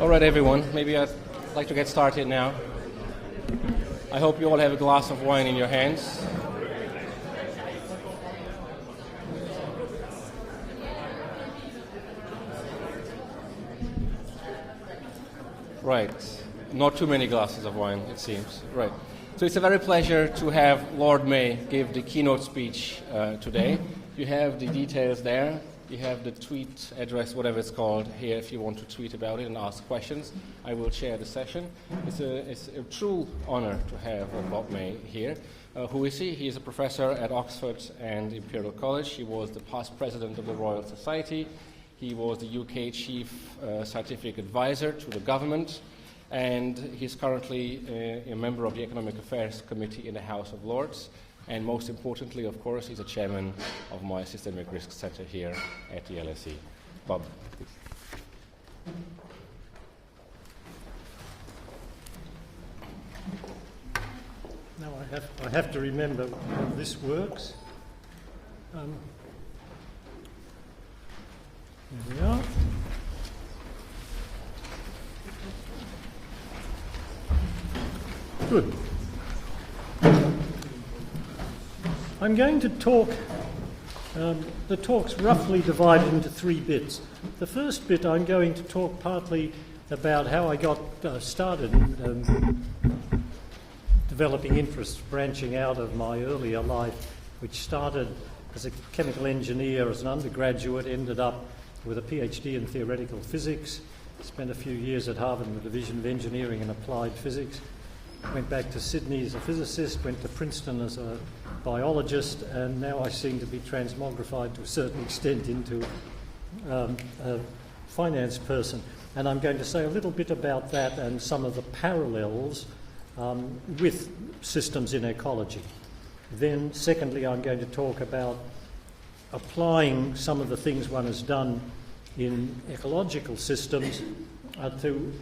All right, everyone, maybe I'd like to get started now. I hope you all have a glass of wine in your hands. Right, not too many glasses of wine, it seems. Right, so it's a very pleasure to have Lord Mae give the keynote speech today. You have the details there. You have the tweet address, whatever it's called, here if you want to tweet about it and ask questions. I will chair the session. It's a true honor to have Lord Mae here. Who is he? He is a professor at Oxford and Imperial College. He was the past president of the Royal Society. He was the UK chief scientific advisor to the government. And he's currently a member of the Economic Affairs Committee in the House of Lords. And most importantly, of course, he's a chairman of my Systemic Risk Center here at the LSE. Bob, please. Now I have to remember how this works. There we are. Good. I'm going to talk, the talk's roughly divided into 3 bits. The first bit I'm going to talk partly about how I got started in developing interests branching out of my earlier life, which started as a chemical engineer as an undergraduate, ended up with a PhD in theoretical physics, spent a few years at Harvard in the Division of Engineering and Applied Physics, went back to Sydney as a physicist, went to Princeton as a biologist, and now I seem to be transmogrified to a certain extent into a finance person. And I'm going to say a little bit about that and some of the parallels with systems in ecology. Then, secondly, I'm going to talk about applying some of the things one has done in ecological systems to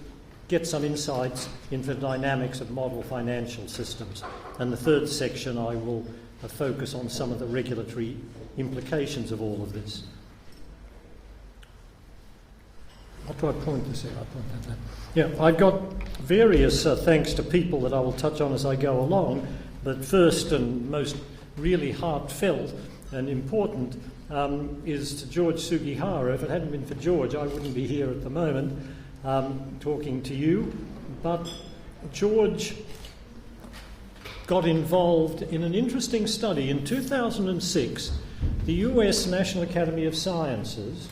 get some insights into the dynamics of model financial systems. And the third section I will focus on some of the regulatory implications of all of this. How do I point this out? Yeah, I've got various thanks to people that I will touch on as I go along, but first and most really heartfelt and important is to George Sugihara. If it hadn't been for George, I wouldn't be here at the moment talking to you. But George got involved in an interesting study in 2006. The US National Academy of Sciences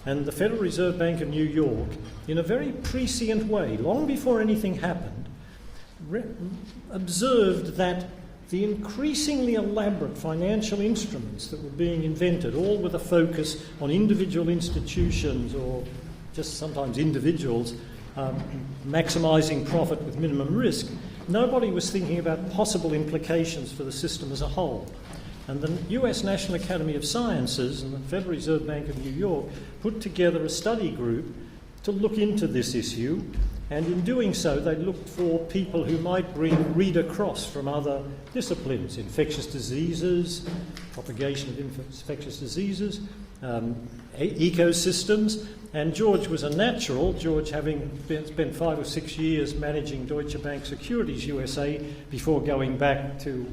and the Federal Reserve Bank of New York, in a very prescient way, long before anything happened, observed that the increasingly elaborate financial instruments that were being invented, all with a focus on individual institutions or just sometimes individuals maximising profit with minimum risk, nobody was thinking about possible implications for the system as a whole. And the US National Academy of Sciences and the Federal Reserve Bank of New York put together a study group to look into this issue, and in doing so they looked for people who might read across from other disciplines: infectious diseases, propagation of infectious diseases, ecosystems. And George was a natural, George having spent 5 or 6 years managing Deutsche Bank Securities USA before going back to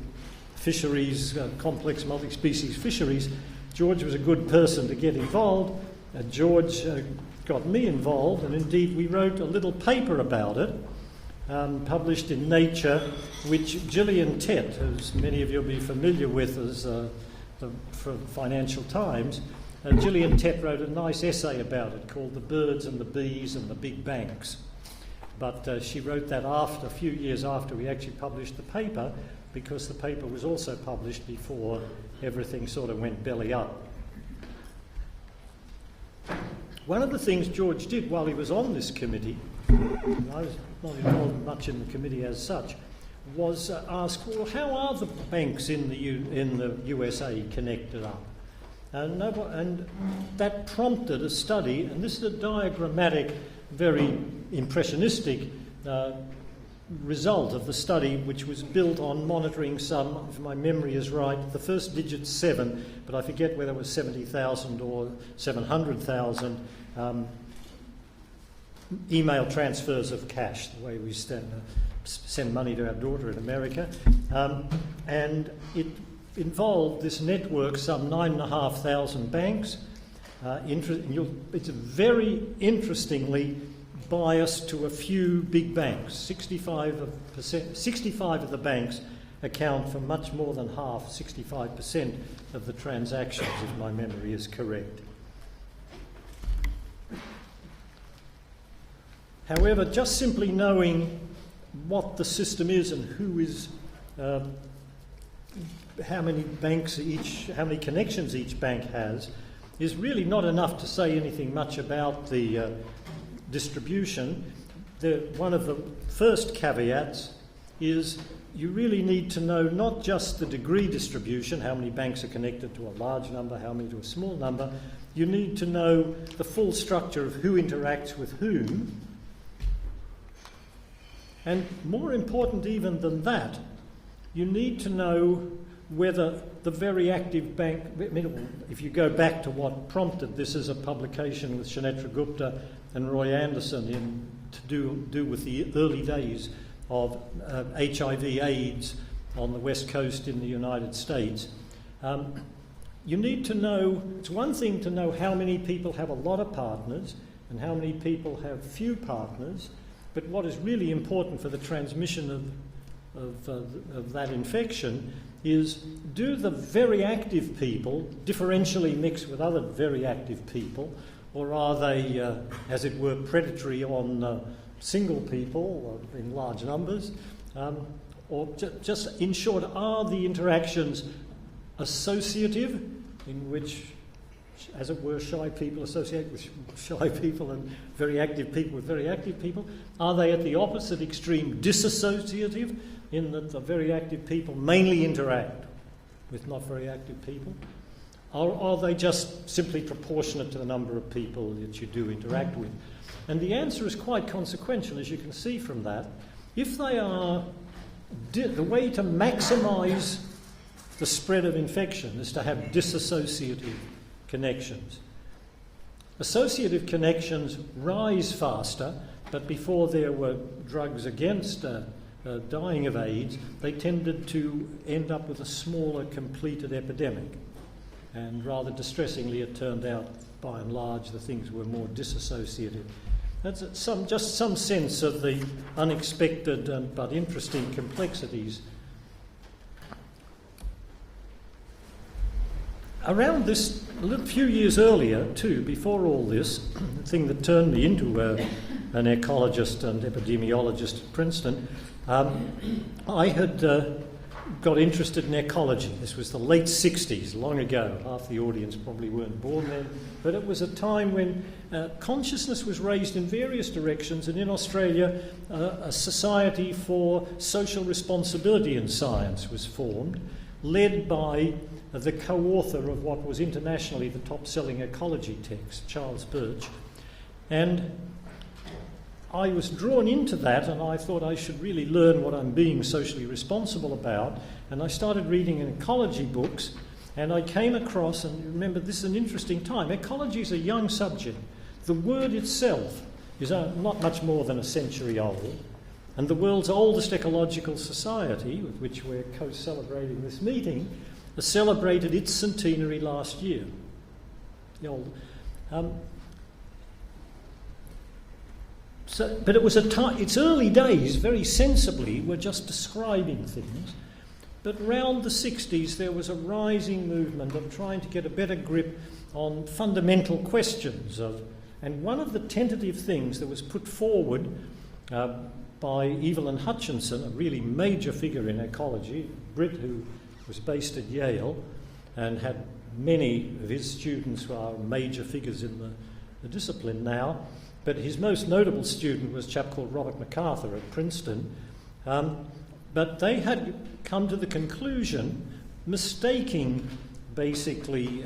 fisheries, complex multi-species fisheries. George was a good person to get involved. George got me involved, and indeed we wrote a little paper about it, published in Nature, which Gillian Tett, as many of you will be familiar with as from Financial Times, Gillian Tett wrote a nice essay about it called The Birds and the Bees and the Big Banks. But she wrote that a few years after we actually published the paper, because the paper was also published before everything sort of went belly up. One of the things George did while he was on this committee, and I was not involved much in the committee as such, was ask, well, how are the banks in the USA connected up? And that prompted a study, and this is a diagrammatic, very impressionistic result of the study, which was built on monitoring some, if my memory is right, the first digit 7, but I forget whether it was 70,000 or 700,000 email transfers of cash, the way we send money to our daughter in America. And it involved this network, some 9,500 banks. It's very interestingly biased to a few big banks. 65 of the banks account for much more than half, 65% of the transactions, if my memory is correct. However, just simply knowing what the system is and who is, how many connections each bank has, is really not enough to say anything much about the distribution. One of the first caveats is you really need to know not just the degree distribution, how many banks are connected to a large number, how many to a small number. You need to know the full structure of who interacts with whom. And more important even than that, you need to know whether the very active bank, if you go back to what prompted this as a publication with Sunetra Gupta and Roy Anderson to do with the early days of HIV/AIDS on the West Coast in the United States. You need to know, it's one thing to know how many people have a lot of partners and how many people have few partners, but what is really important for the transmission of that infection is, do the very active people differentially mix with other very active people, or are they, as it were, predatory on single people in large numbers? Or just in short, are the interactions associative, in which, as it were, shy people associate with shy people and very active people with very active people? Are they at the opposite extreme, disassociative, in that the very active people mainly interact with not very active people? Or are they just simply proportionate to the number of people that you do interact with? And the answer is quite consequential, as you can see from that. If they are, the way to maximise the spread of infection is to have disassociative connections. Associative connections rise faster, but before there were drugs against dying of AIDS, they tended to end up with a smaller completed epidemic. And rather distressingly, it turned out, by and large, the things were more disassociative. That's just some sense of the unexpected but interesting complexities. Around this, a few years earlier, too, before all this, the thing that turned me into an ecologist and epidemiologist at Princeton, I had got interested in ecology. This was the late 60s, long ago. Half the audience probably weren't born then. But it was a time when consciousness was raised in various directions, and in Australia, a society for social responsibility in science was formed, led by the co-author of what was internationally the top-selling ecology text, Charles Birch. And I was drawn into that, and I thought I should really learn what I'm being socially responsible about. And I started reading ecology books, and I came across, and remember, this is an interesting time. Ecology is a young subject. The word itself is not much more than a century old. And the world's oldest ecological society, with which we're co-celebrating this meeting, has celebrated its centenary last year. But it was its early days, very sensibly, were just describing things. But around the 60s, there was a rising movement of trying to get a better grip on fundamental questions. And one of the tentative things that was put forward by Evelyn Hutchinson, a really major figure in ecology, a Brit who was based at Yale and had many of his students who are major figures in the discipline now. But his most notable student was a chap called Robert MacArthur at Princeton. But they had come to the conclusion, mistaking basically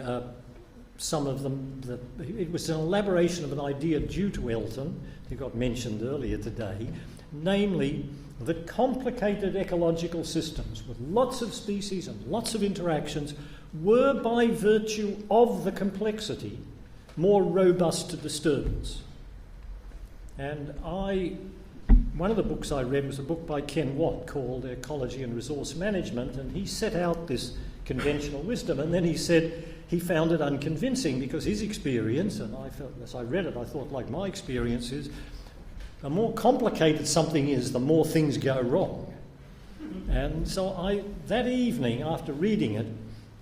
some of them, that it was an elaboration of an idea due to Elton, who got mentioned earlier today, namely that complicated ecological systems with lots of species and lots of interactions were, by virtue of the complexity, more robust to disturbance. And one of the books I read was a book by Ken Watt called Ecology and Resource Management, and he set out this conventional wisdom, and then he said he found it unconvincing because his experience, and I felt, as I read it, I thought like my experience is, the more complicated something is, the more things go wrong. And so that evening, after reading it,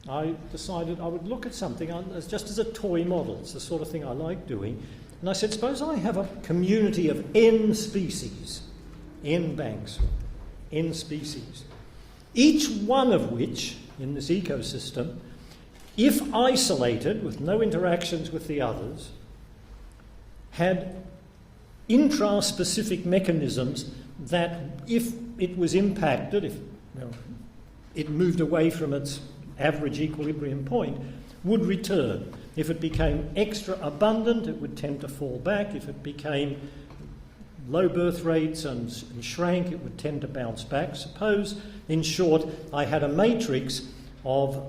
I decided I would look at something just as a toy model. It's the sort of thing I like doing. And I said, suppose I have a community of N species, N banks, N species, each one of which, in this ecosystem, if isolated with no interactions with the others, had intra-specific mechanisms that if it was impacted, if it moved away from its average equilibrium point, would return. If it became extra abundant, it would tend to fall back. If it became low birth rates and shrank, it would tend to bounce back. Suppose, in short, I had a matrix of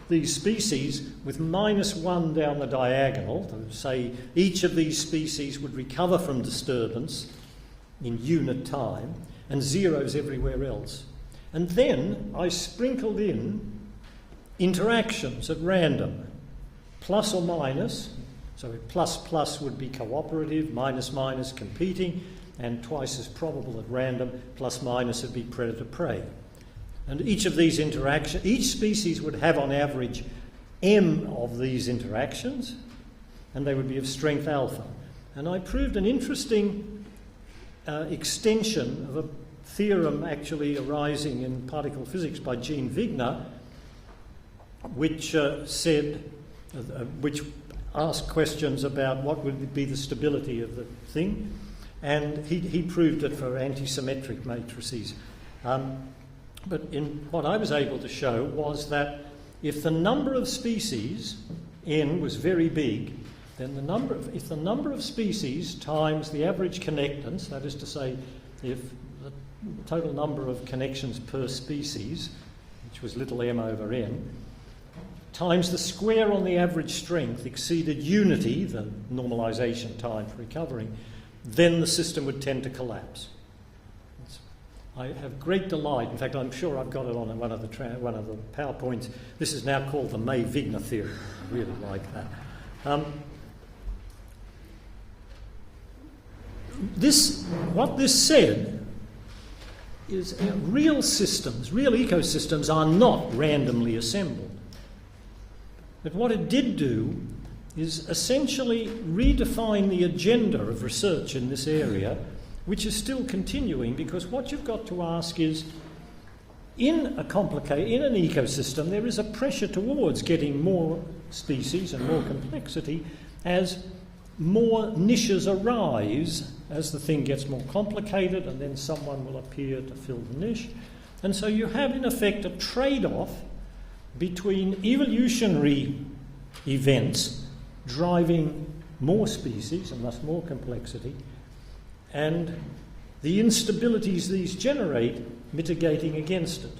these species with -1 down the diagonal, to say each of these species would recover from disturbance in unit time, and zeros everywhere else. And then I sprinkled in interactions at random, plus or minus, so plus would be cooperative, minus competing, and twice as probable at random, plus minus would be predator-prey. And each of these interactions, each species would have on average m of these interactions, and they would be of strength alpha. And I proved an interesting extension of a theorem actually arising in particle physics by Jean Wigner, which which asked questions about what would be the stability of the thing, and he proved it for antisymmetric matrices. But in what I was able to show was that if the number of species, n, was very big, then if the number of species times the average connectance, that is to say, if the total number of connections per species, which was little m over n, times the square on the average strength exceeded unity, the normalization time for recovering, then the system would tend to collapse. I have great delight. In fact, I'm sure I've got it on one of the PowerPoints. This is now called the Mae Franklin Theory. I really like that. What this said is real systems, real ecosystems are not randomly assembled. But what it did do is essentially redefine the agenda of research in this area, which is still continuing, because what you've got to ask is, in an ecosystem, there is a pressure towards getting more species and more complexity as more niches arise, as the thing gets more complicated, and then someone will appear to fill the niche. And so you have, in effect, a trade-off between evolutionary events driving more species and thus more complexity, and the instabilities these generate mitigating against it.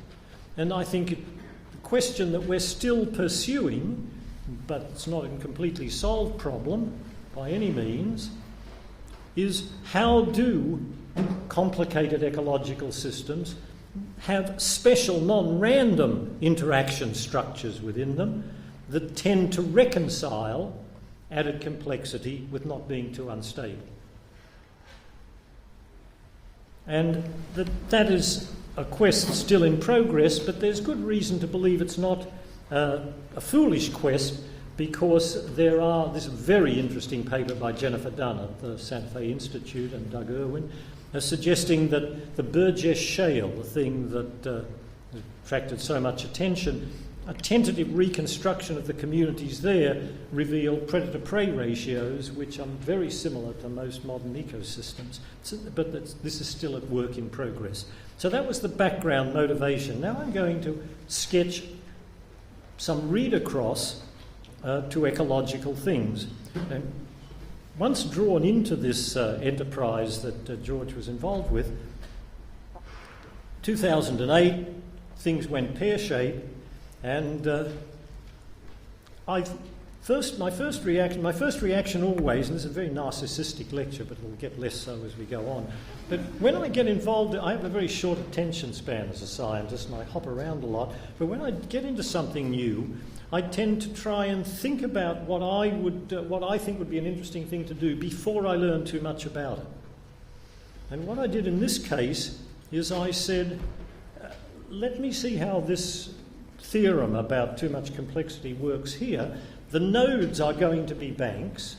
And I think the question that we're still pursuing, but it's not a completely solved problem by any means, is how do complicated ecological systems have special non-random interaction structures within them that tend to reconcile added complexity with not being too unstable. And that is a quest still in progress, but there's good reason to believe it's not a foolish quest, because this very interesting paper by Jennifer Dunn at the Santa Fe Institute and Doug Irwin, suggesting that the Burgess Shale, the thing that attracted so much attention, a tentative reconstruction of the communities there revealed predator-prey ratios which are very similar to most modern ecosystems. But this is still at work in progress. So that was the background motivation. Now I'm going to sketch some read across to ecological things. And once drawn into this enterprise that George was involved with, things went pear-shaped, and I My first reaction always, and this is a very narcissistic lecture, but it'll get less so as we go on. But when I get involved, I have a very short attention span as a scientist, and I hop around a lot. But when I get into something new, I tend to try and think about what I think would be an interesting thing to do before I learn too much about it. And what I did in this case is I said, let me see how this theorem about too much complexity works here. The nodes are going to be banks,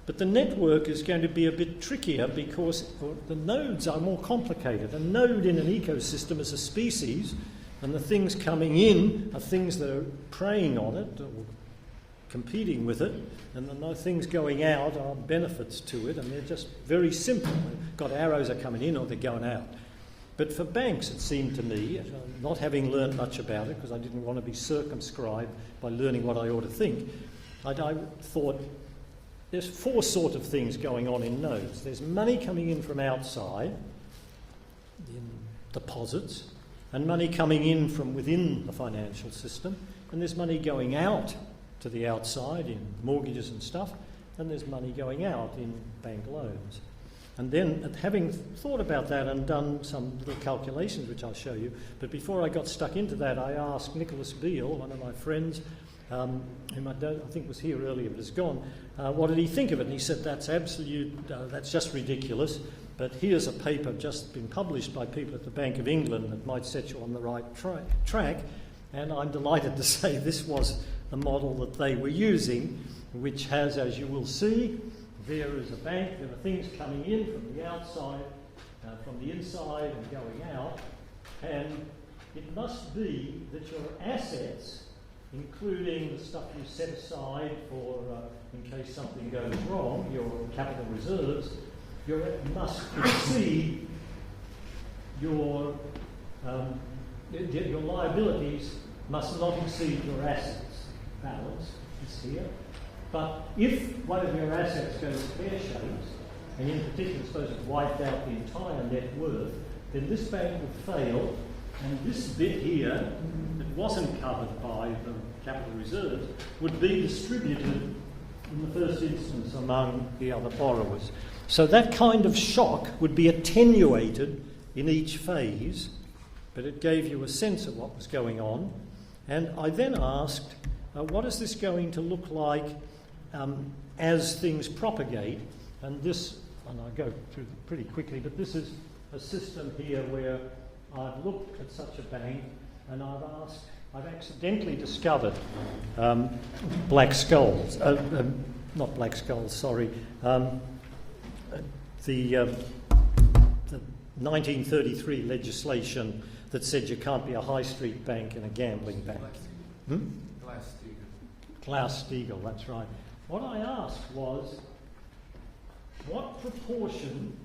but the network is going to be a bit trickier because the nodes are more complicated. A node in an ecosystem is a species, and the things coming in are things that are preying on it or competing with it, and the things going out are benefits to it, and they're just very simple. They've got arrows are coming in or they're going out. But for banks, it seemed to me, not having learned much about it, because I didn't want to be circumscribed by learning what I ought to think, I thought there's four sort of things going on in nodes. There's money coming in from outside, in deposits, and money coming in from within the financial system, and there's money going out to the outside in mortgages and stuff, and there's money going out in bank loans. And then, having thought about that and done some little calculations, which I'll show you, but before I got stuck into that, I asked Nikolas Vo, one of my friends, whom I think was here earlier but is gone, what did he think of it? And he said, that's just ridiculous, but here's a paper just been published by people at the Bank of England that might set you on the right track, and I'm delighted to say this was the model that they were using, which has, as you will see, there is a bank, there are things coming in from the outside, from the inside and going out, and it must be that your assets, including the stuff you set aside for in case something goes wrong, your capital reserves, must exceed your liabilities must not exceed your assets. Balance is here. But if one of your assets goes pear-shaped, and in particular suppose it wiped out the entire net worth, then this bank would fail, and this bit here that wasn't covered by the capital reserves would be distributed in the first instance among the other borrowers. So that kind of shock would be attenuated in each phase, but it gave you a sense of what was going on. And I then asked, what is this going to look like as things propagate? And I go through pretty quickly, but this is a system here where I've looked at such a bank and I've accidentally discovered black skulls, not black skulls, sorry, the 1933 legislation that said you can't be a high street bank and a gambling bank. Glass-Steagall, that's right. What I asked was, what proportion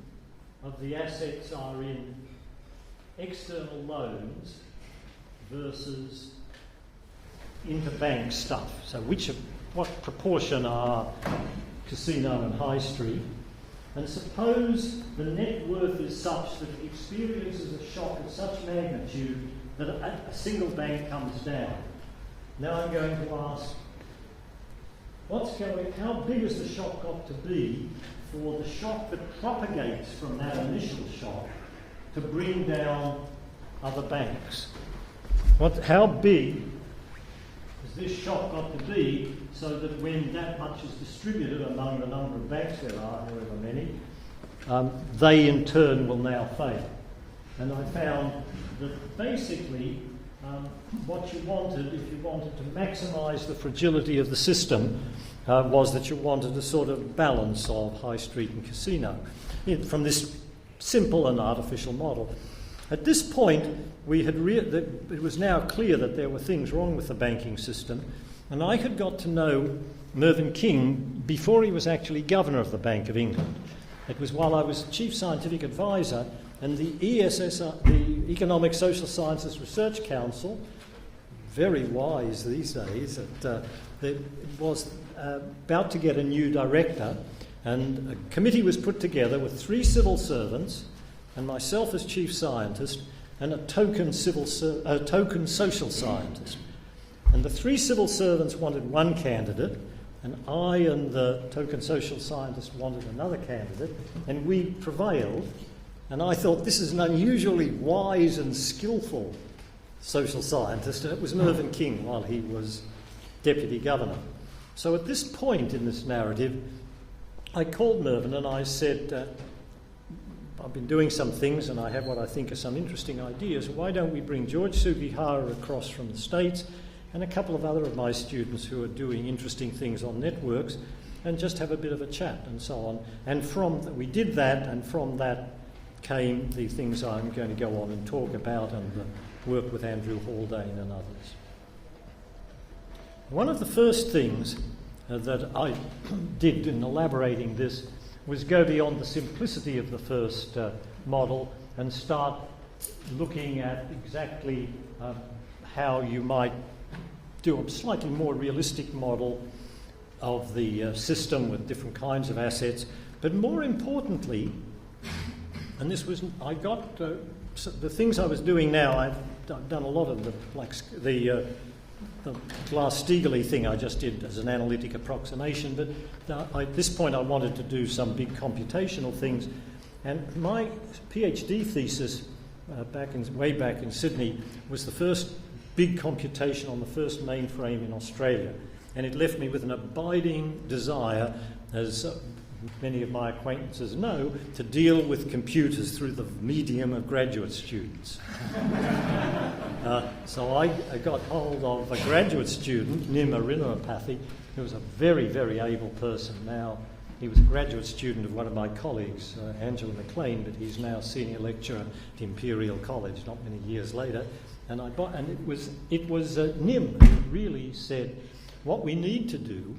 of the assets are in external loans versus interbank stuff? So what proportion are casino and high street? And suppose the net worth is such that it experiences a shock of such magnitude that a single bank comes down. Now I'm going to ask, how big has the shock got to be for the shock that propagates from that initial shock to bring down other banks? How big has this shock got to be so that when that much is distributed among the number of banks there are, however many, they in turn will now fail? And I found that basically what you wanted, if you wanted to maximise the fragility of the system, was that you wanted a sort of balance of high street and casino from this simple and artificial model. At this point, it was now clear that there were things wrong with the banking system, and I had got to know Mervyn King before he was actually governor of the Bank of England. It was while I was chief scientific advisor, and the ESSR, the Economic Social Sciences Research Council, very wise these days, was about to get a new director, and a committee was put together with 3 civil servants and myself as chief scientist and a token social scientist. And the three civil servants wanted one candidate, and I and the token social scientist wanted another candidate, and we prevailed. And I thought, this is an unusually wise and skillful social scientist, and it was Mervyn King while he was deputy governor. So at this point in this narrative, I called Mervyn and I said, I've been doing some things and I have what I think are some interesting ideas. Why don't we bring George Sugihara across from the States and a couple of other of my students who are doing interesting things on networks and just have a bit of a chat and so on. And we did that, and from that came the things I'm going to go on and talk about, and the work with Andrew Haldane and others. One of the first things that I did in elaborating this was go beyond the simplicity of the first model and start looking at exactly how you might do a slightly more realistic model of the system with different kinds of assets. But more importantly, and this was, I got the things I was doing now, I've done a lot of the Glass-Steagall thing I just did as an analytic approximation, but at this point I wanted to do some big computational things. And my PhD thesis way back in Sydney was the first big computation on the first mainframe in Australia. And it left me with an abiding desire, as many of my acquaintances know, to deal with computers through the medium of graduate students. So I got hold of a graduate student, Nim Arinapathy, who was a very, very able person. Now, he was a graduate student of one of my colleagues, Angela McLean, but he's now senior lecturer at Imperial College not many years later. And it was Nim who really said, what we need to do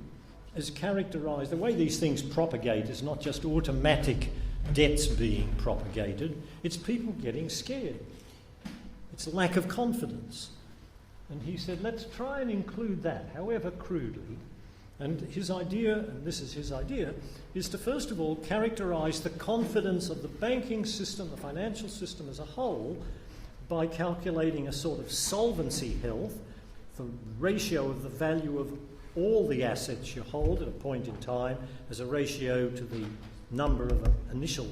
is characterise the way these things propagate is not just automatic debts being propagated, it's people getting scared. It's lack of confidence. And he said, let's try and include that, however crudely. And his idea, and this is his idea, is to first of all characterise the confidence of the banking system, the financial system as a whole, by calculating a sort of solvency health, the ratio of the value of all the assets you hold at a point in time as a ratio to the number of initial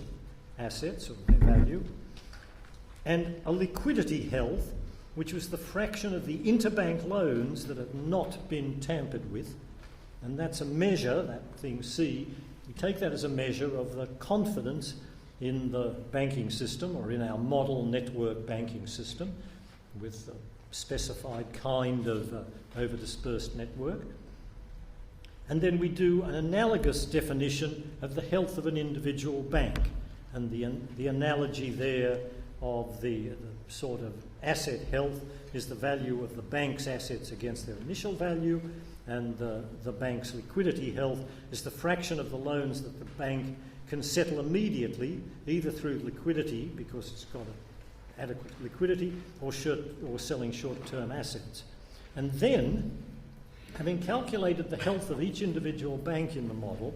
assets or their value, and a liquidity health, which was the fraction of the interbank loans that have not been tampered with. And that's a measure, that thing C, we take that as a measure of the confidence in the banking system, or in our model network banking system with a specified kind of over-dispersed network. And then we do an analogous definition of the health of an individual bank, and the analogy there of the sort of asset health is the value of the bank's assets against their initial value, and the bank's liquidity health is the fraction of the loans that the bank can settle immediately, either through liquidity, because it's got adequate liquidity, or selling short-term assets. And then, having calculated the health of each individual bank in the model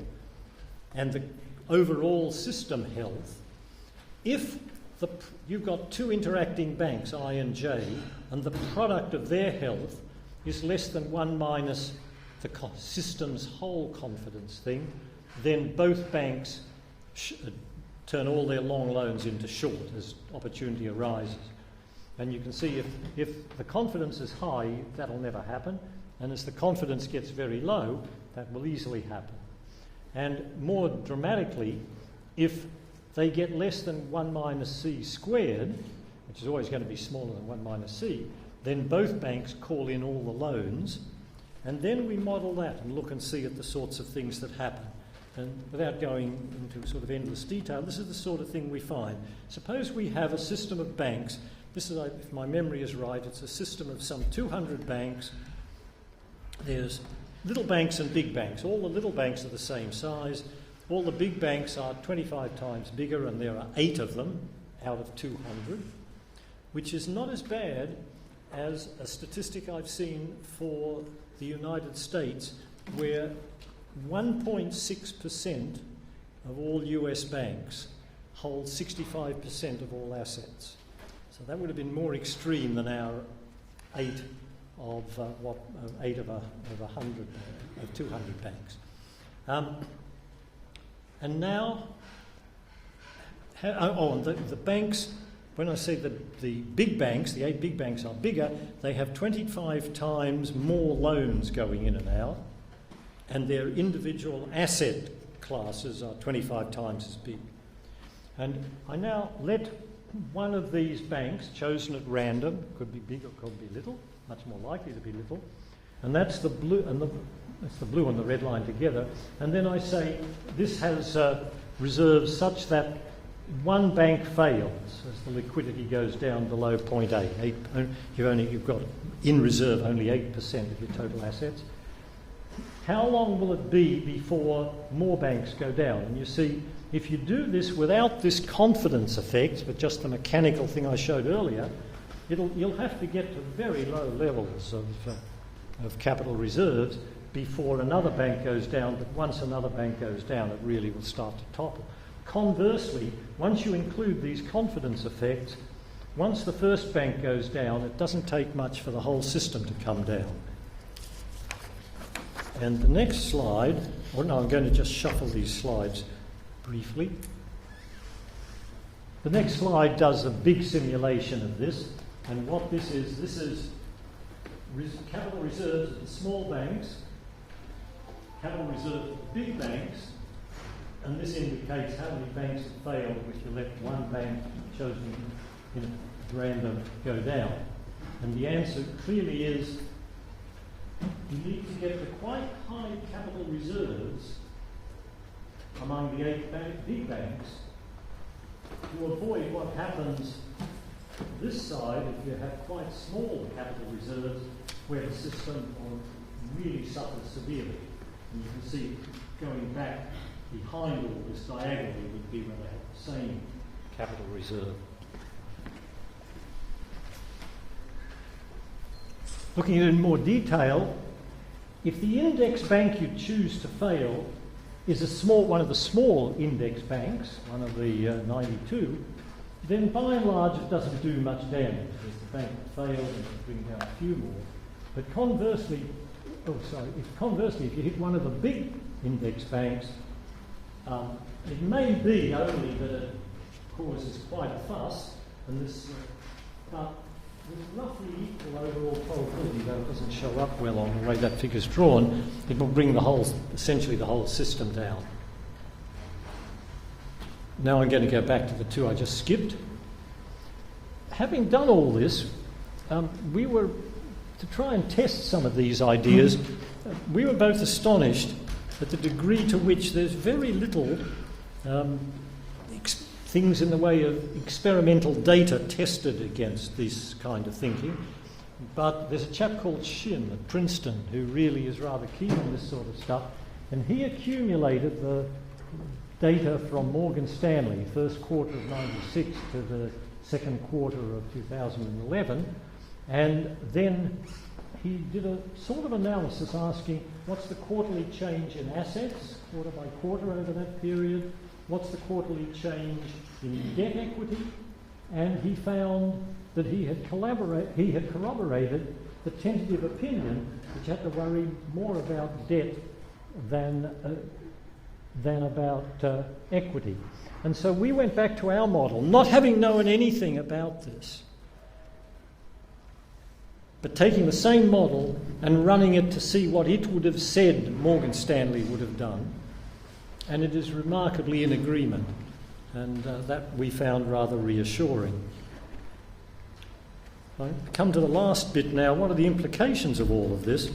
and the overall system health, if you've got two interacting banks, I and J, and the product of their health is less than 1 minus the system's whole confidence thing, then both banks turn all their long loans into short as opportunity arises. And you can see if the confidence is high, that'll never happen. And as the confidence gets very low, that will easily happen. And more dramatically, if they get less than 1 minus c squared, which is always going to be smaller than 1 minus c, then both banks call in all the loans, and then we model that and look and see at the sorts of things that happen. And without going into sort of endless detail, this is the sort of thing we find. Suppose we have a system of banks. This is, if my memory is right, it's a system of some 200 banks. There's little banks and big banks. All the little banks are the same size. All the big banks are 25 times bigger, and there are 8 of them out of 200, which is not as bad as a statistic I've seen for the United States, where 1.6% of all US banks hold 65% of all assets. So that would have been more extreme than our 8 8 of 100 of 200 banks. And now, the banks. When I say that the big banks, the 8 big banks are bigger, they have 25 times more loans going in and out, and their individual asset classes are 25 times as big. And I now let one of these banks, chosen at random, could be big or could be little, much more likely to be little, and that's the blue and that's the blue and the red line together. And then I say this has reserves such that one bank fails as the liquidity goes down below 0.8. You've got in reserve only 8% of your total assets. How long will it be before more banks go down? And you see, if you do this without this confidence effect, but just the mechanical thing I showed earlier, you'll have to get to very low levels of capital reserves before another bank goes down. But once another bank goes down, it really will start to topple. Conversely, once you include these confidence effects, once the first bank goes down, it doesn't take much for the whole system to come down. And the next slide, I'm going to just shuffle these slides briefly. The next slide does a big simulation of this, and what this is capital reserves of the small banks, capital reserves of the big banks, and this indicates how many banks have failed if you let one bank chosen in random go down. And the answer clearly is you need to get to quite high capital reserves among the 8 big banks to avoid what happens this side if you have quite small capital reserves where the system really suffers severely. And you can see going back behind all this diagonally would be where they have the same capital reserve. Looking at it in more detail, if the index bank you choose to fail is one of the small index banks, one of the 92, then by and large it doesn't do much damage. If the bank failed, and it bring down a few more. But conversely, if you hit one of the big index banks, it may be only that it causes quite a fuss, and this, but with roughly equal overall probability, though it doesn't show up well on the way that figure's drawn, it will bring essentially the whole system down. Now I'm going to go back to the 2 I just skipped. Having done all this, we were, to try and test some of these ideas, we were both astonished at the degree to which there's very little things in the way of experimental data tested against this kind of thinking. But there's a chap called Shin at Princeton who really is rather keen on this sort of stuff, and he accumulated the data from Morgan Stanley, first quarter of 96 to the second quarter of 2011, and then he did a sort of analysis asking what's the quarterly change in assets, quarter by quarter over that period, what's the quarterly change in debt equity, and he found that he had corroborated the tentative opinion, which had to worry more about debt than about equity. And so we went back to our model, not having known anything about this, but taking the same model and running it to see what it would have said Morgan Stanley would have done. And it is remarkably in agreement, and that we found rather reassuring. I come to the last bit now. What are the implications of all of this?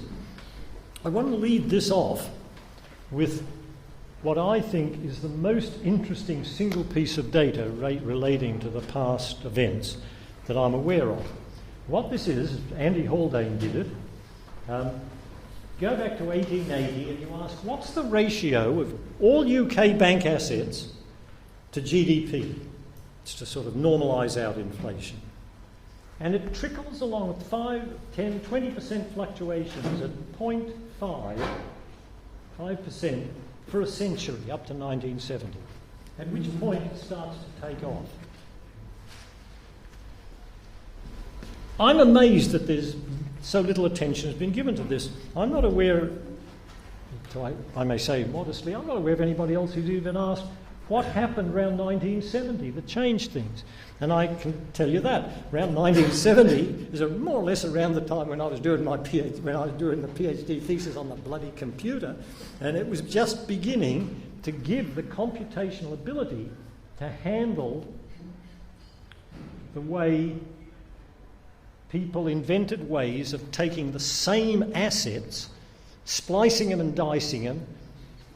I want to lead this off with what I think is the most interesting single piece of data relating to the past events that I'm aware of. What this is, Andy Haldane did it. Go back to 1880 and you ask, what's the ratio of all UK bank assets to GDP? It's to sort of normalise out inflation. And it trickles along with 5, 10, 20% fluctuations at 5% for a century, up to 1970, at which point it starts to take off. I'm amazed that there's so little attention has been given to this. I'm not aware, so I may say modestly, I'm not aware of anybody else who's even asked what happened around 1970 that changed things. And I can tell you that around 1970 is more or less around the time when I was doing my PhD, when I was doing the PhD thesis on the bloody computer, and it was just beginning to give the computational ability to handle the way people invented ways of taking the same assets, splicing them and dicing them,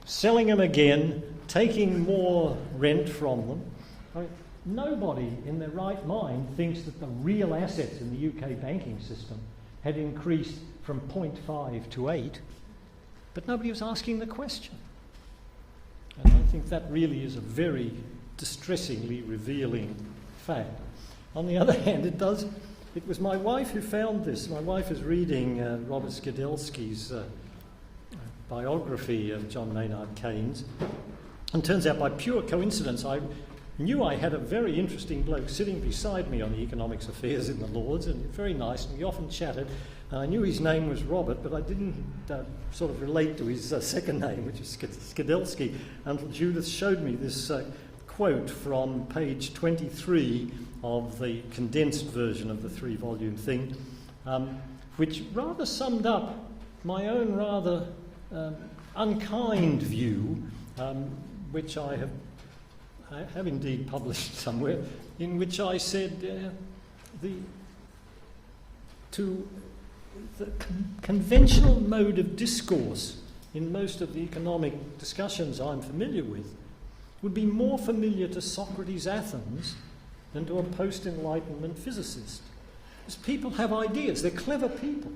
selling them again, taking more rent from them. Nobody in their right mind thinks that the real assets in the UK banking system had increased from 0.5 to 8, but nobody was asking the question. And I think that really is a very distressingly revealing fact. On the other hand, it was my wife who found this. My wife is reading Robert Skidelsky's biography of John Maynard Keynes, and turns out by pure coincidence I knew I had a very interesting bloke sitting beside me on the economics affairs in the Lords, and very nice, and we often chatted. And I knew his name was Robert, but I didn't sort of relate to his second name, which is Skidelsky, until Judith showed me this quote from page 23 of the condensed version of the 3-volume thing, which rather summed up my own rather unkind view, which I have indeed published somewhere, in which I said the conventional mode of discourse in most of the economic discussions I'm familiar with would be more familiar to Socrates' Athens than to a post-Enlightenment physicist. Because people have ideas, they're clever people.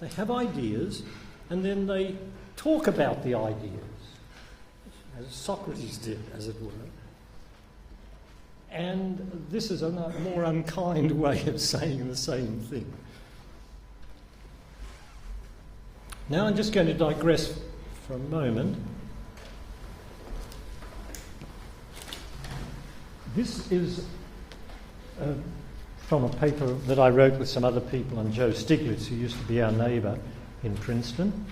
They have ideas, and then they talk about the ideas, as Socrates did, as it were. And this is a more unkind way of saying the same thing. Now I'm just going to digress for a moment. This is from a paper that I wrote with some other people and Joe Stiglitz, who used to be our neighbour in Princeton.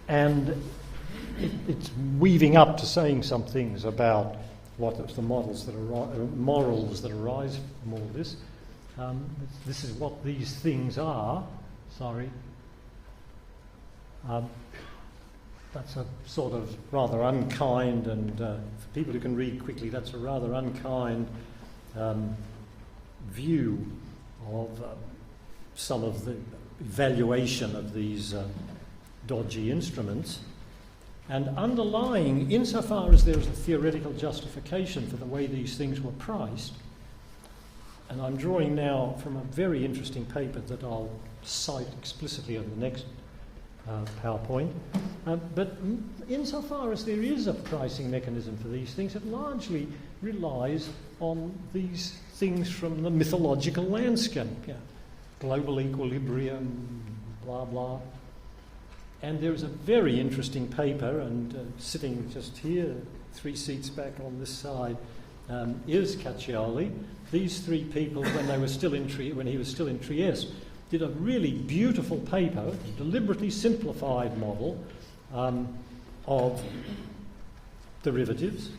And it's weaving up to saying some things about what are the morals that arise from all this. This is what these things are. Sorry. That's a sort of rather unkind, and for people who can read quickly, that's a rather unkind view of some of the evaluation of these dodgy instruments. And underlying, insofar as there is a theoretical justification for the way these things were priced, and I'm drawing now from a very interesting paper that I'll cite explicitly on the next PowerPoint, but insofar as there is a pricing mechanism for these things, it largely relies on these things from the mythological landscape, global equilibrium, blah, blah. And there's a very interesting paper, and sitting just here, 3 seats back on this side, is Caccioli. These 3 people, when he was still in Trieste, did a really beautiful paper, a deliberately simplified model of derivatives,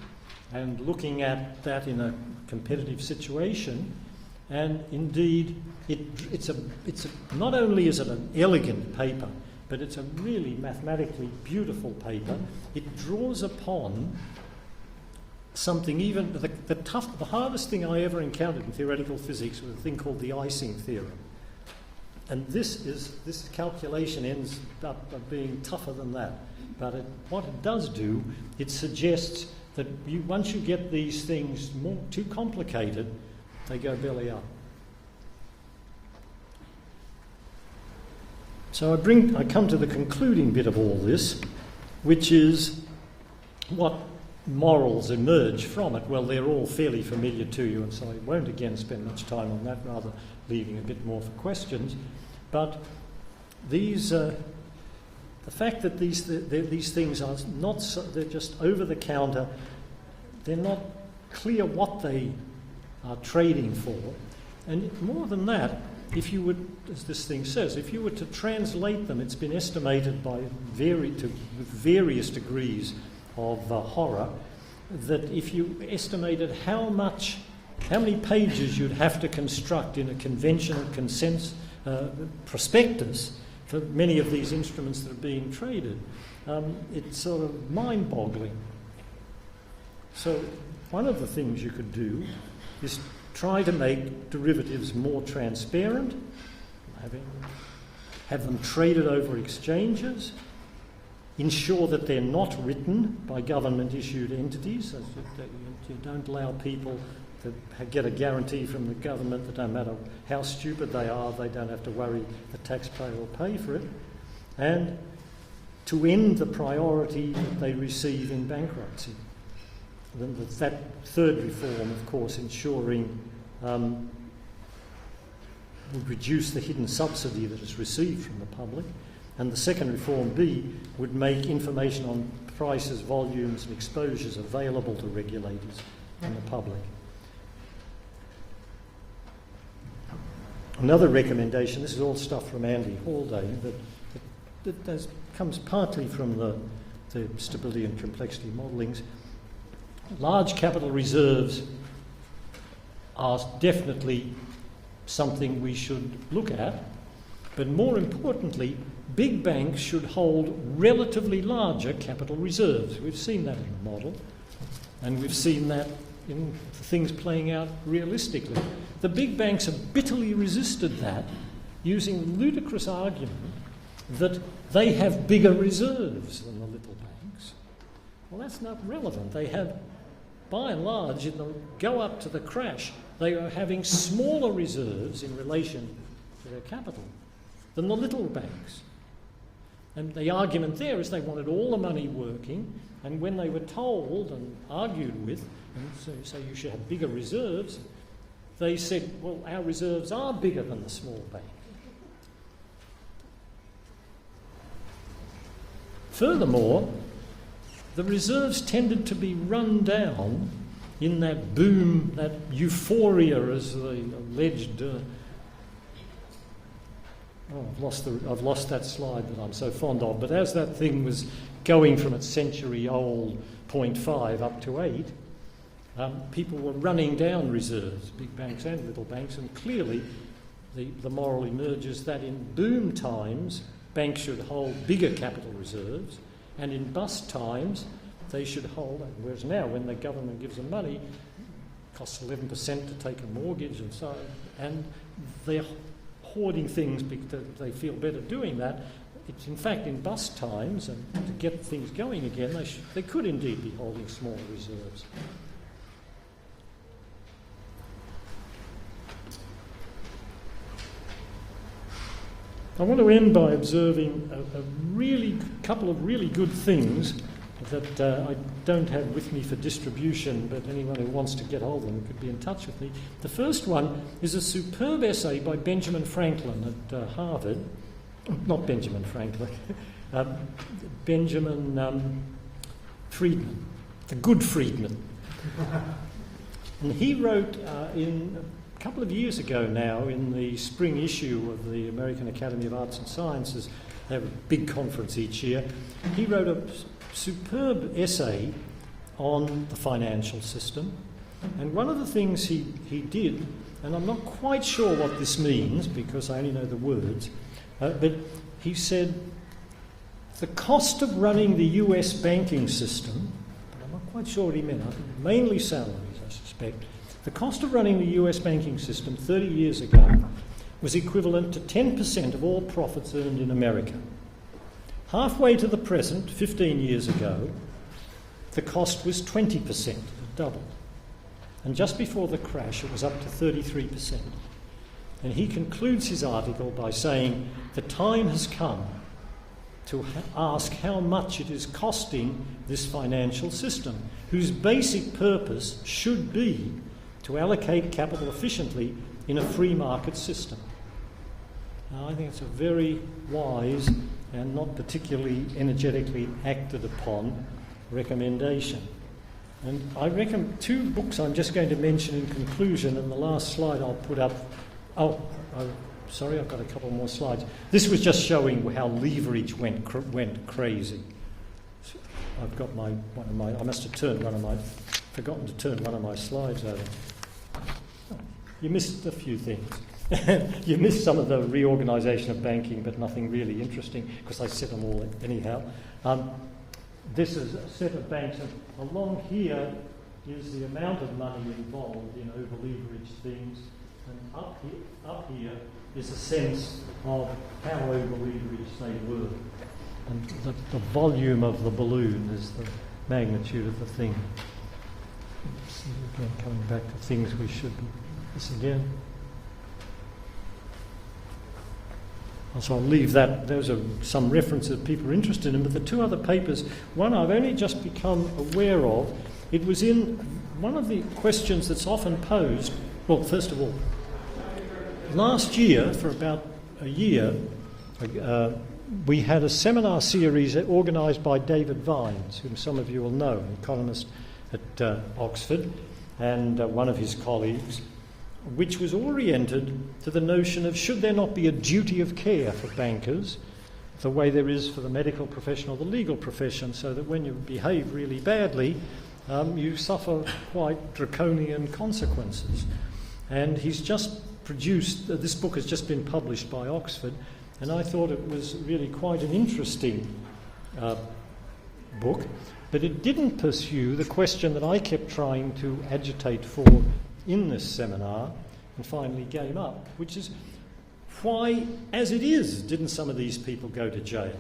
and looking at that in a competitive situation. And indeed, it's not only is it an elegant paper, but it's a really mathematically beautiful paper. It draws upon something, even the hardest thing I ever encountered in theoretical physics was a thing called the Ising theorem. And this calculation ends up being tougher than that. But what it does do, it suggests that once you get these things too complicated, they go belly up. So I come to the concluding bit of all this, which is what morals emerge from it. Well, they're all fairly familiar to you, and so I won't again spend much time on that, rather leaving a bit more for questions. But the fact that these things are not, they're just over the counter, they're not clear what they are trading for, and more than that, if you would, as this thing says, if you were to translate them, it's been estimated by with various degrees of horror, that if you estimated how many pages you'd have to construct in a conventional prospectus for many of these instruments that are being traded, it's sort of mind-boggling. So one of the things you could do is try to make derivatives more transparent, have them traded over exchanges, ensure that they're not written by government-issued entities, so that you don't allow people to get a guarantee from the government that no matter how stupid they are, they don't have to worry the taxpayer will pay for it, and to end the priority that they receive in bankruptcy. That third reform, of course, ensuring would reduce the hidden subsidy that is received from the public, and the second reform, B, would make information on prices, volumes and exposures available to regulators and the public. Another recommendation, this is all stuff from Andy Haldane, that comes partly from the stability and complexity modellings. Large capital reserves are definitely something we should look at, but more importantly, big banks should hold relatively larger capital reserves. We've seen that in the model, and we've seen that in things playing out realistically. The big banks have bitterly resisted that, using the ludicrous argument that they have bigger reserves than the little banks. Well, that's not relevant. They have, by and large, in the go up to the crash, they are having smaller reserves in relation to their capital than the little banks. And the argument there is they wanted all the money working, and when they were told and argued with, and so you should have bigger reserves, they said, well, our reserves are bigger than the small bank. Furthermore, the reserves tended to be run down in that boom, that euphoria, as the alleged... I've lost that slide that I'm so fond of, but as that thing was going from its century-old 0.5 up to 8, people were running down reserves, big banks and little banks, and clearly the moral emerges that in boom times, banks should hold bigger capital reserves, and in bust times, they should hold, whereas now when the government gives them money, it costs 11% to take a mortgage and so on, and they're hoarding things because they feel better doing that. It's in fact in bust times, and to get things going again, they could indeed be holding small reserves. I want to end by observing a couple of really good things that I don't have with me for distribution, but anyone who wants to get hold of them could be in touch with me. The first one is a superb essay by Benjamin Franklin at Harvard. Not Benjamin Franklin, Benjamin Friedman, the good Friedman. And he wrote a couple of years ago now, in the spring issue of the American Academy of Arts and Sciences, they have a big conference each year, he wrote a superb essay on the financial system. And one of the things he did, and I'm not quite sure what this means because I only know the words, but he said the cost of running the US banking system, but I'm not quite sure what he meant, I think mainly salaries, I suspect, the cost of running the US banking system 30 years ago was equivalent to 10% of all profits earned in America. Halfway to the present, 15 years ago, the cost was 20%, it doubled. And just before the crash, it was up to 33%. And he concludes his article by saying, the time has come to ask how much it is costing this financial system, whose basic purpose should be to allocate capital efficiently in a free market system. Now, I think it's a very wise and not particularly energetically acted upon recommendation. And I reckon two books I'm just going to mention in conclusion, and the last slide I'll put up. Oh, sorry, I've got a couple more slides. This was just showing how leverage went crazy. So I've got I must have forgotten to turn one of my slides over. Oh, you missed a few things. You missed some of the reorganisation of banking, but nothing really interesting, because I said them all anyhow. This is a set of banks, and along here is the amount of money involved in over-leveraged things, and up here is a sense of how over-leveraged they were. And the volume of the balloon is the magnitude of the thing. Oops, again, coming back to things we should be. This again. So I'll leave that. Those are some references people are interested in. But the two other papers, one I've only just become aware of. It was in one of the questions that's often posed. Well, first of all, last year, for about a year, we had a seminar series organised by David Vines, whom some of you will know, an economist at Oxford, and one of his colleagues, which was oriented to the notion of should there not be a duty of care for bankers, the way there is for the medical profession or the legal profession, so that when you behave really badly, you suffer quite draconian consequences. And he's just produced, this book has just been published by Oxford, and I thought it was really quite an interesting book, but it didn't pursue the question that I kept trying to agitate for in this seminar and finally gave up, which is why, as it is, didn't some of these people go to jail?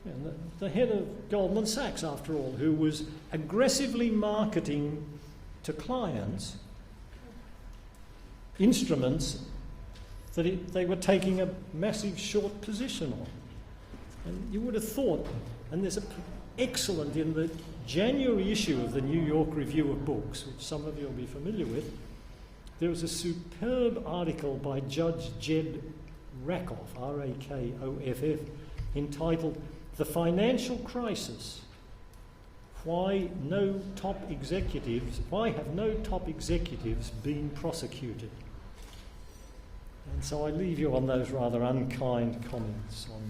And the head of Goldman Sachs, after all, who was aggressively marketing to clients instruments that they were taking a massive short position on. And you would have thought, and there's an excellent, in the January issue of the New York Review of Books, which some of you will be familiar with, there was a superb article by Judge Jed Rakoff, R-A-K-O-F-F, entitled "The Financial Crisis, Why have no top executives been prosecuted?" And so I leave you on those rather unkind comments on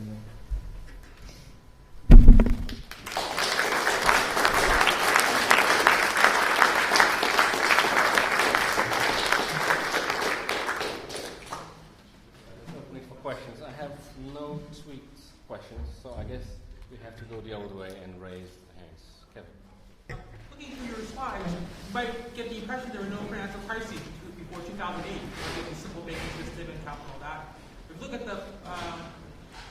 questions. I have no tweet questions, so I guess we have to go the old way and raise hands. Kevin. Looking through your slides, you might get the impression there were no financial crises before 2008. You get the simple banking system and capital that. If you look at the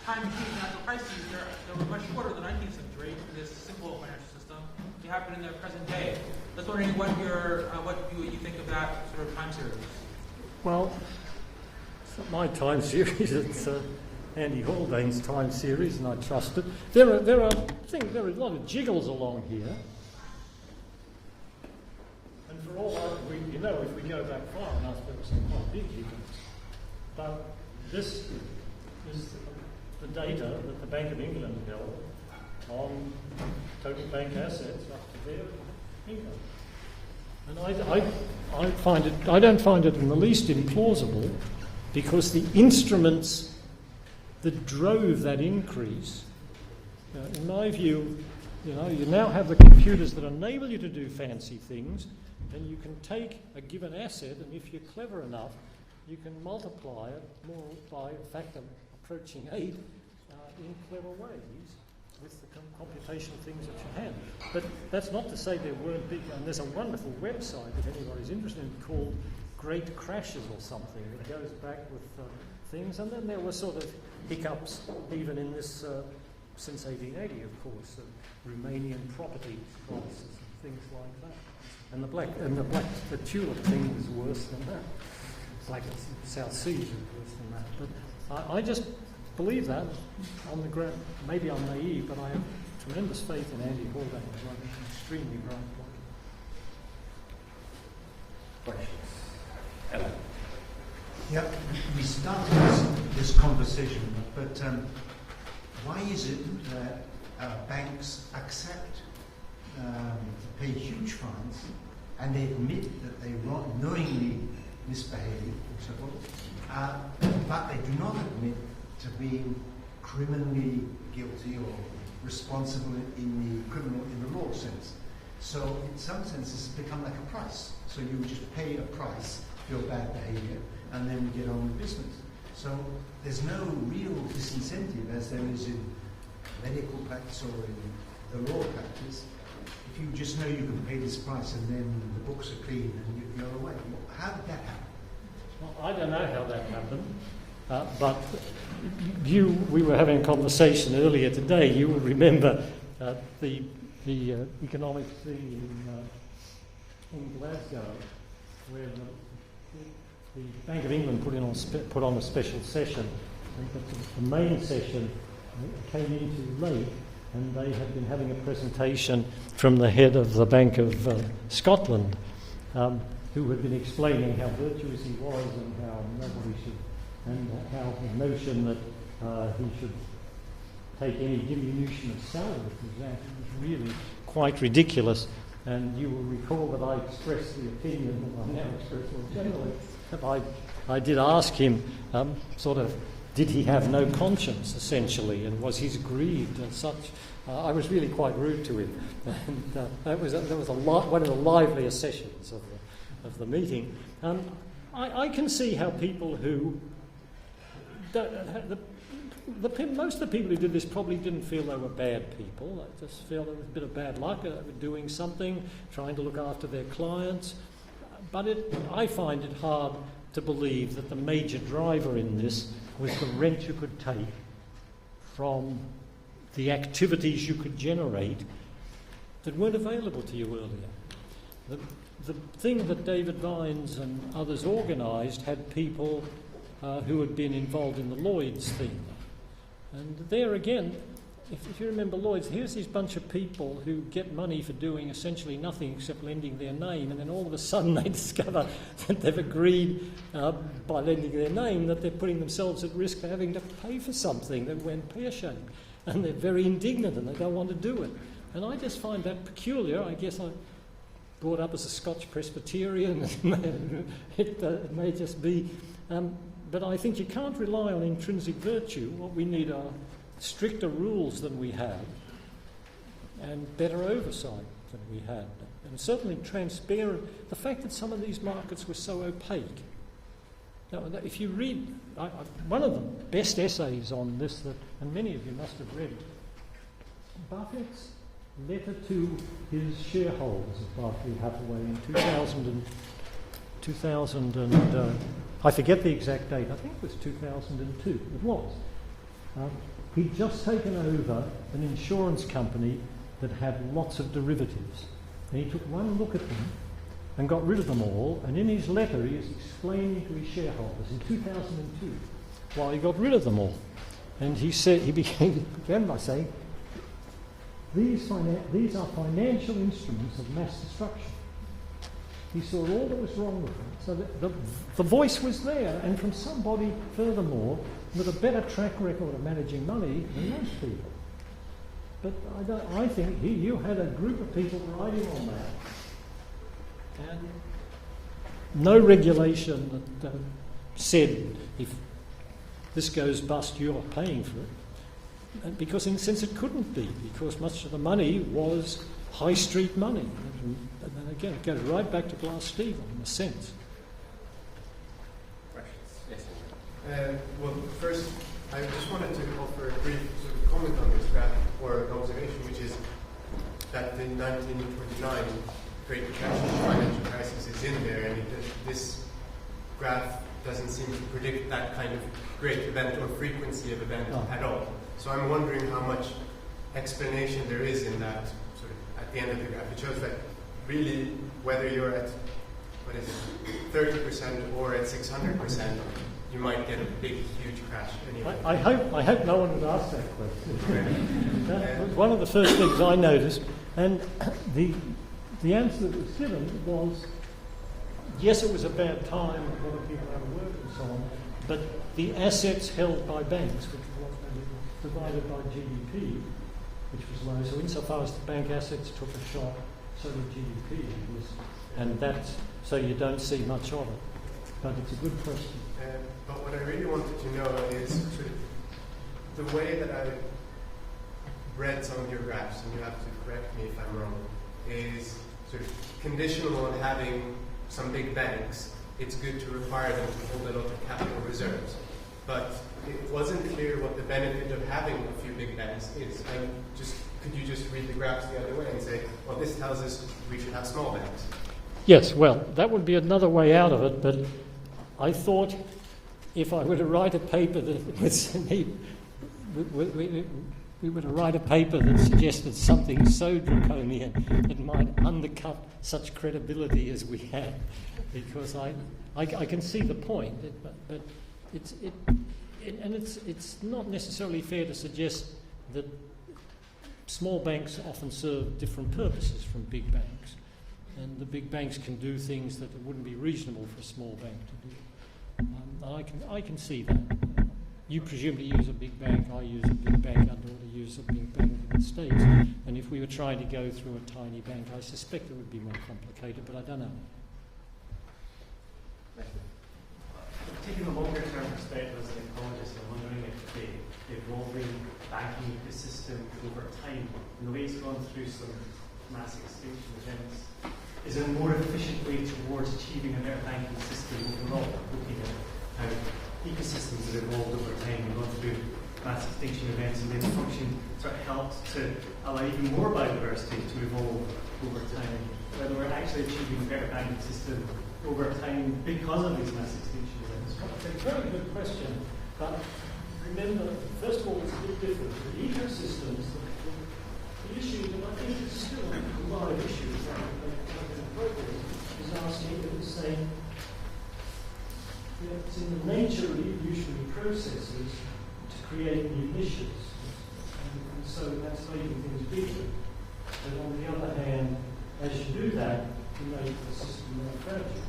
time between financial crises, they were much shorter than the 19th century. This simple financial system, they happen in the present day. I was wondering what you think of that sort of time series. Well, it's not my time series, it's Andy Haldane's time series, and I trust it. There are a lot of jiggles along here. And for all if we go back far enough, there were some quite big jiggles. But this is the data that the Bank of England held on total bank assets up to their income. And I don't find it in the least implausible, because the instruments that drove that increase, in my view, you now have the computers that enable you to do fancy things, and you can take a given asset, and if you're clever enough, you can multiply it more by a factor approaching 8 in clever ways with the computation things that you have. But that's not to say there weren't big, and there's a wonderful website if anybody's interested in called Great Crashes or something. It goes back with things, and then there were sort of hiccups even in this since 1880, of course, Romanian property crisis and things like that. And the tulip thing was worse than that. It's like South Seas was worse than that. But I just believe that on the ground. Maybe I'm naive, but I have tremendous faith in Andy Haldane. He's an extremely bright boy. Questions? Hello. Yeah, we started this conversation, but why is it that banks accept to pay huge fines, and they admit that they knowingly misbehaving, but they do not admit to being criminally guilty or responsible in the law sense. So in some sense it's become like a price. So you just pay a price for your bad behaviour and then get on with business. So there's no real disincentive as there is in medical practice or in the law practice. If you just know you can pay this price and then the books are clean and you're away. How did that happen? Well, I don't know how that happened, but we were having a conversation earlier today. You will remember the economics thing in Glasgow, where the Bank of England put on a special session, and the main session came in too late, and they had been having a presentation from the head of the Bank of Scotland, who had been explaining how virtuous he was and how nobody should, and how the notion that he should take any diminution of salary, for example, was really quite ridiculous. And you will recall that I expressed the opinion that I now express more generally. I did ask him, did he have no conscience, essentially, and was he aggrieved and such? I was really quite rude to him, and that was one of the liveliest sessions of the meeting. I can see how people who most of the people who did this probably didn't feel they were bad people. They just felt there was a bit of bad luck. They were doing something, trying to look after their clients. But I find it hard to believe that the major driver in this was the rent you could take from the activities you could generate that weren't available to you earlier. The thing that David Vines and others organised had people who had been involved in the Lloyd's thing. And there again, if you remember Lloyd's, here's this bunch of people who get money for doing essentially nothing except lending their name, and then all of a sudden they discover that they've agreed by lending their name that they're putting themselves at risk for having to pay for something that went pear-shaped. And they're very indignant and they don't want to do it. And I just find that peculiar. I guess I brought up as a Scotch Presbyterian. It may just be... But I think you can't rely on intrinsic virtue. What we need are stricter rules than we had and better oversight than we had. And certainly transparent. The fact that some of these markets were so opaque. Now, if you read one of the best essays on this, and many of you must have read, Buffett's letter to his shareholders of Berkshire Hathaway in 2000 and I forget the exact date, I think it was 2002, it was. He'd just taken over an insurance company that had lots of derivatives. And he took one look at them and got rid of them all, and in his letter he is explaining to his shareholders in 2002 why he got rid of them all. And he began by saying, these are financial instruments of mass destruction. He saw all that was wrong with them. So the voice was there, and from somebody, furthermore, with a better track record of managing money than most people. But I think you had a group of people riding on that, and no regulation that said if this goes bust, you're paying for it. And because in a sense it couldn't be, because much of the money was high street money. And then again, it goes right back to Glass-Steagall in a sense. Yes. Well, first, I just wanted to offer a brief sort of comment on this graph, or an observation, which is that in 1929, Great financial crisis is in there, and this graph doesn't seem to predict that kind of great event or frequency of event at all. So I'm wondering how much explanation there is in that sort of at the end of the graph. It shows that really, whether you're at 30% or at 600%, you might get a big, huge crash anyway. I hope no one would ask that question. That was one of the first things I noticed, and the answer that was given was, yes, it was a bad time, a lot of people out of work and so on, but the assets held by banks, which was divided by GDP, which was low. So insofar as the bank assets took a shock, so did GDP, and so you don't see much of it. but it's a good question. But what I really wanted to know is sort of the way that I read some of your graphs, and you have to correct me if I'm wrong, is sort of conditional on having some big banks. It's good to require them to hold a lot of capital reserves. But it wasn't clear what the benefit of having a few big banks is. Could you just read the graphs the other way and say, well, this tells us we should have small banks? Yes, well, that would be another way out of it, but I thought if I were to write a paper that was we were to write a paper that suggested something so draconian that might undercut such credibility as we have, because I can see the point, but it's not necessarily fair to suggest that small banks often serve different purposes from big banks, and the big banks can do things that it wouldn't be reasonable for a small bank to do. I can see that. You presumably use a big bank, I use a big bank, I don't use a big bank in the States, and if we were trying to go through a tiny bank, I suspect it would be more complicated, but I don't know. Taking a longer term perspective as an ecologist, I'm wondering if the evolving banking ecosystem over time, and the way it's gone through some mass extinction events, is a more efficient way towards achieving a better banking system overall, looking at how ecosystems have evolved over time and gone through mass extinction events, and they've functioned sort of helped to allow even more biodiversity to evolve over time, whether we're actually achieving a better banking system over time because of these mass extinction events. It's a very good question, but remember, first of all, it's a bit different. The ecosystems, the issue that I think is still a live issue, is asking and saying that it's in the nature of evolutionary processes to create new niches, and so that's making things bigger. But on the other hand, as you do that, you make the system more fragile.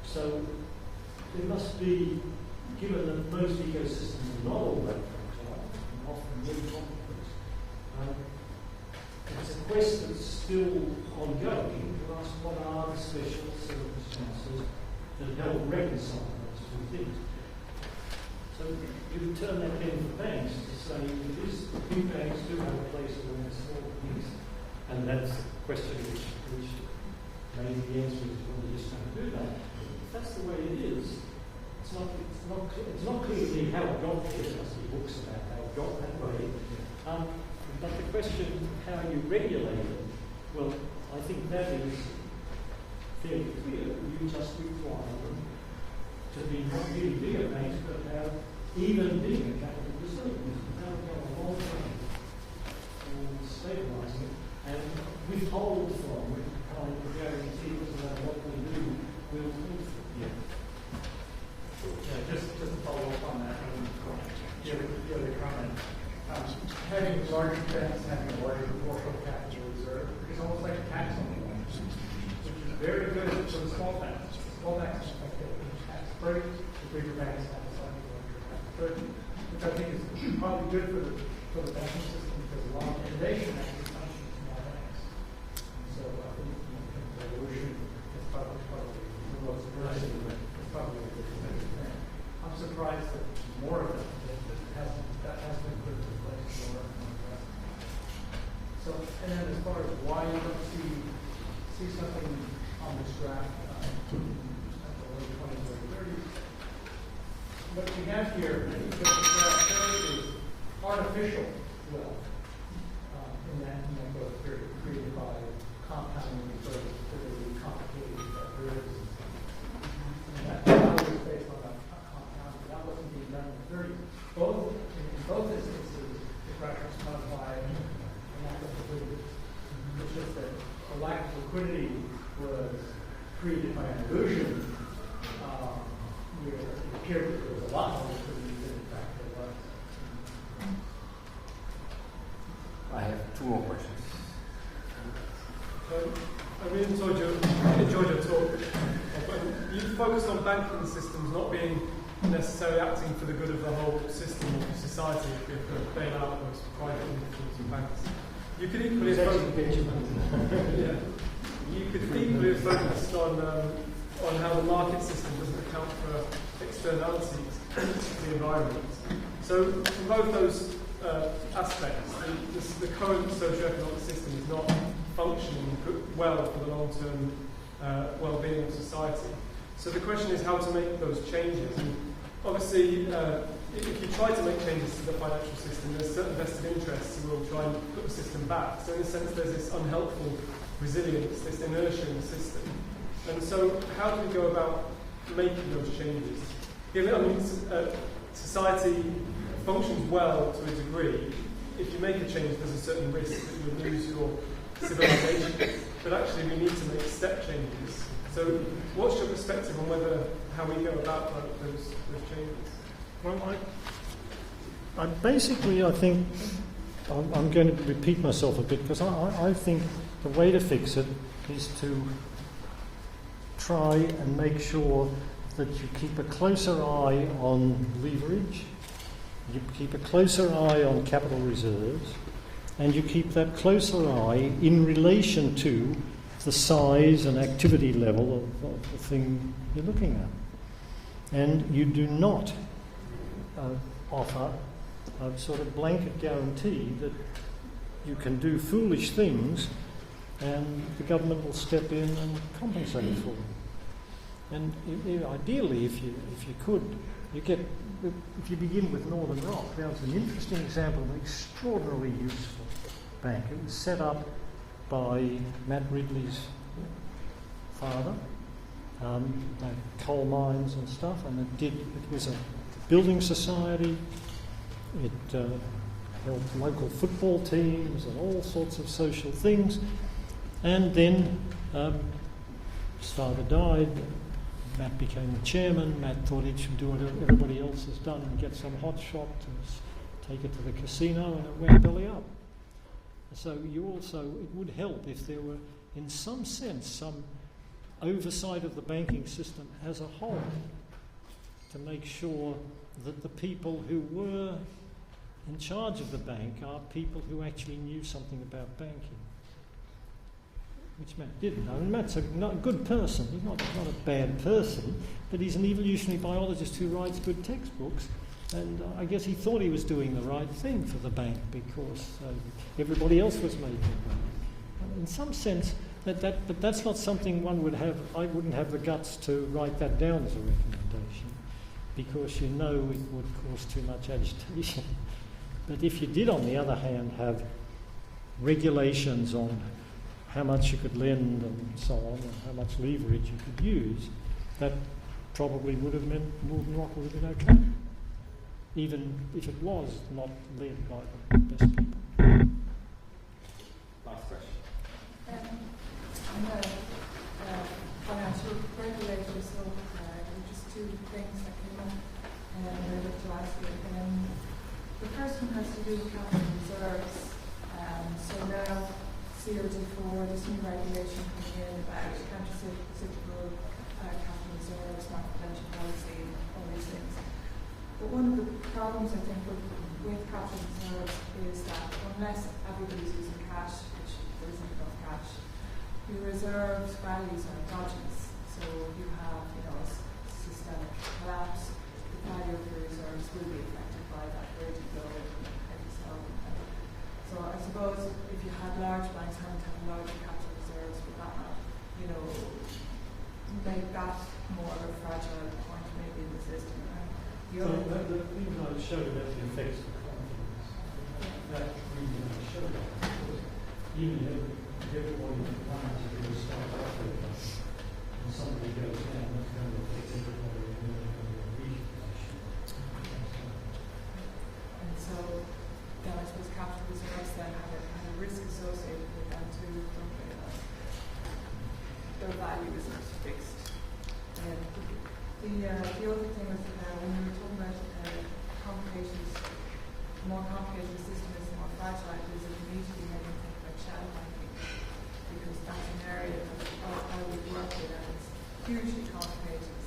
So there must be, given that most ecosystems are not all that fragile, and often really complex, it's a quest that's still ongoing to ask what are the special circumstances that help reconcile those two things. So you turn that in for banks to say that big banks do have a place around small banks, and that's the question which maybe the answer is well, they just don't do that. If that's the way it is, it's not clear to me how it got there. There must be books about how it got that way. But the question how you regulate it, well, I think that is fairly clear. You just require them to be not really bigger banks, but have even bigger capital facilities. Now we've got a long time stabilising it and withhold from it kind of guarantees that what we do will fulfill. Yeah, just to follow up on that, the other comment. Having larger banks having a larger proportional capital reserve is almost like a tax on the ones, which is very good for the small banks. Small banks have a tax break, the bigger banks have a slightly larger tax break, which I think is probably good for the banking system because a lot of innovation actually comes from small banks. And so I think the evolution is probably the most progressive, it's probably a good thing. I'm surprised that more of it that has been put into place for. So, and then as far as why you don't see something on this graph at the late 20s or 30s, what we have here, I think what the graph shows is artificial wealth in that growth period created by compounding and sort of really complicated derivatives. And that was based on a compound that wasn't being done in the 30s. In both instances, the graph was caused by a lack of liquidity. It's just that a lack of liquidity was created by an illusion where it appeared that there was a lot more liquidity than in fact there was. I have two more questions. I really enjoyed your talk. But you focused on banking systems not being necessarily acting for the good of the whole system of society if the bailout was private individuals and banks. You could equally have focused on on how the market system doesn't account for externalities to the environment. So from both those aspects, the current socio-economic system is not functioning well for the long-term well-being of society. So the question is how to make those changes. And obviously, if you try to make changes to the financial system, there's certain vested interests who will try and put the system back. So in a sense, there's this unhelpful resilience, this inertia in the system. And so how do we go about making those changes? Society functions well to a degree. If you make a change, there's a certain risk that you'll lose your civilization. But actually, we need to make step changes. So what's your perspective on how we go about those changes? Well, I think I'm going to repeat myself a bit, because I think the way to fix it is to try and make sure that you keep a closer eye on leverage, you keep a closer eye on capital reserves, and you keep that closer eye in relation to the size and activity level of the thing you're looking at. And you do not offer a sort of blanket guarantee that you can do foolish things and the government will step in and compensate for them. And ideally, if you could, if you begin with Northern Rock, that was an interesting example of an extraordinarily useful bank. It was set up by Matt Ridley's father, coal mines and stuff, and it was a building society. It held local football teams and all sorts of social things. And then his father died. Matt became the chairman. Matt thought he should do what everybody else has done and get some hot shot to take it to the casino, and it went belly up. So it would help if there were, in some sense, some oversight of the banking system as a whole to make sure that the people who were in charge of the bank are people who actually knew something about banking, which Matt didn't know. And Matt's a good person. He's not a bad person, but he's an evolutionary biologist who writes good textbooks. And I guess he thought he was doing the right thing for the bank because everybody else was making money. In some sense, but that's not something one would have. I wouldn't have the guts to write that down as a recommendation because it would cause too much agitation. But if you did, on the other hand, have regulations on how much you could lend and so on, and how much leverage you could use, that probably would have meant Northern Rock would have been okay, even if it was not led by the best people. Last question. I'm a financial regulator, so just two things that came up and I would like to ask you. The first one has to do with capital reserves. So now COD4, this new regulation coming in about counter-cyclical capital reserves, macroprudential policy, all these things. But one of the problems, I think, with capital reserves is that unless everybody's using cash, which there isn't enough cash, your reserves values are endogenous. So you have, systemic collapse. The value of your reserves will be affected by that. Where do you go? How do you sell them? So I suppose if you had large banks having to have large capital reserves, would that not, make that more of a fragile point maybe in the system? The things I showed about the effects of confidence, that really I showed that. Even if everybody plans to do a start-up and somebody goes down, that's going to affect everybody in the region. And so then I suppose capital reserves then have a risk associated with them too, don't they? Their value isn't fixed. The other thing was when we were talking about complications, the more complicated the system is, the more fragile it is. It immediately made me think about shadow banking, because that's an area that I would work with, and it's hugely complicated.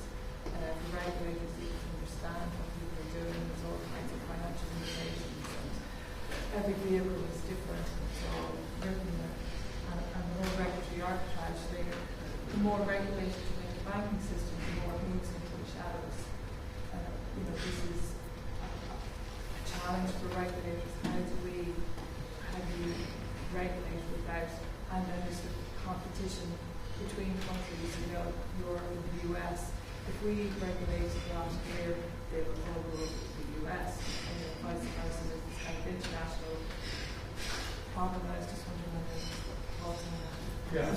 For regulators to understand what people are doing, there's all kinds of financial implications, and every vehicle is different. So written and the more regulatory arbitrage, the more regulated you make the banking system, the more it moves into the shadows. This is a challenge for regulators. How do you regulate without, and then there's the competition between countries, Europe and the US. If we regulate last year, they will follow the US, and vice versa. It's kind of international problem. I was just wondering what your thoughts on that. Yeah.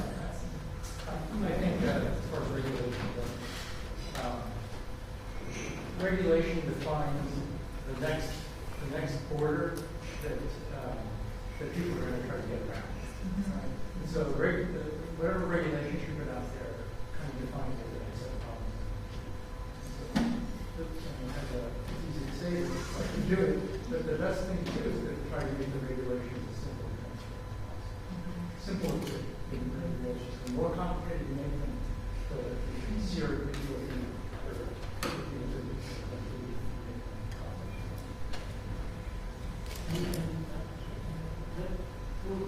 I think that as far as regulation goes, regulation defines the next border that people are going to try to get around. Right? And so whatever regulations you put out there kind of defines what the next set of problems is. So, it's easy to say, I can do it, but the best thing to do is to try to make the regulations as simple as possible. Simple as the regulations. The more complicated you make them, the easier it will be for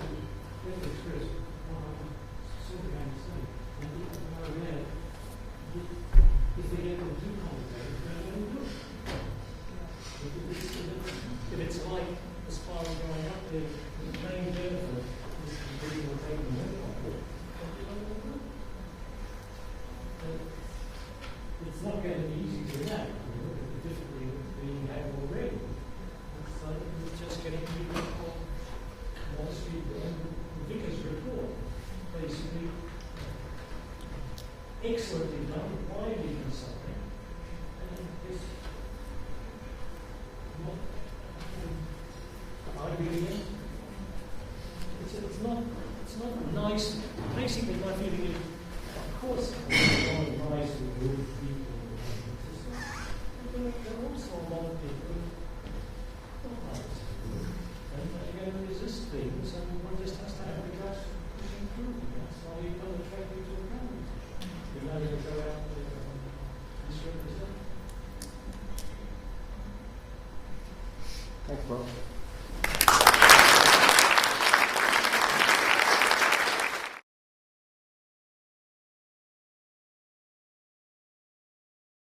if it's like a spiral going up there, the main benefit is the people taking the it's not going to be easy to enact. The difficulty being had already. So it's just getting people on Wall Street and the Vickers report, basically excellently done, widely consulting, and it's not arguing it. It's not nice. Basically, my feeling is, of course, it's not nice to move people in the system, but there are also a lot of people who are not nice. And they're going to resist things, and one just has to have the guts to push them through. That's why you've got to track you to account. You're not going to go out and misrepresent. Thanks, Bob.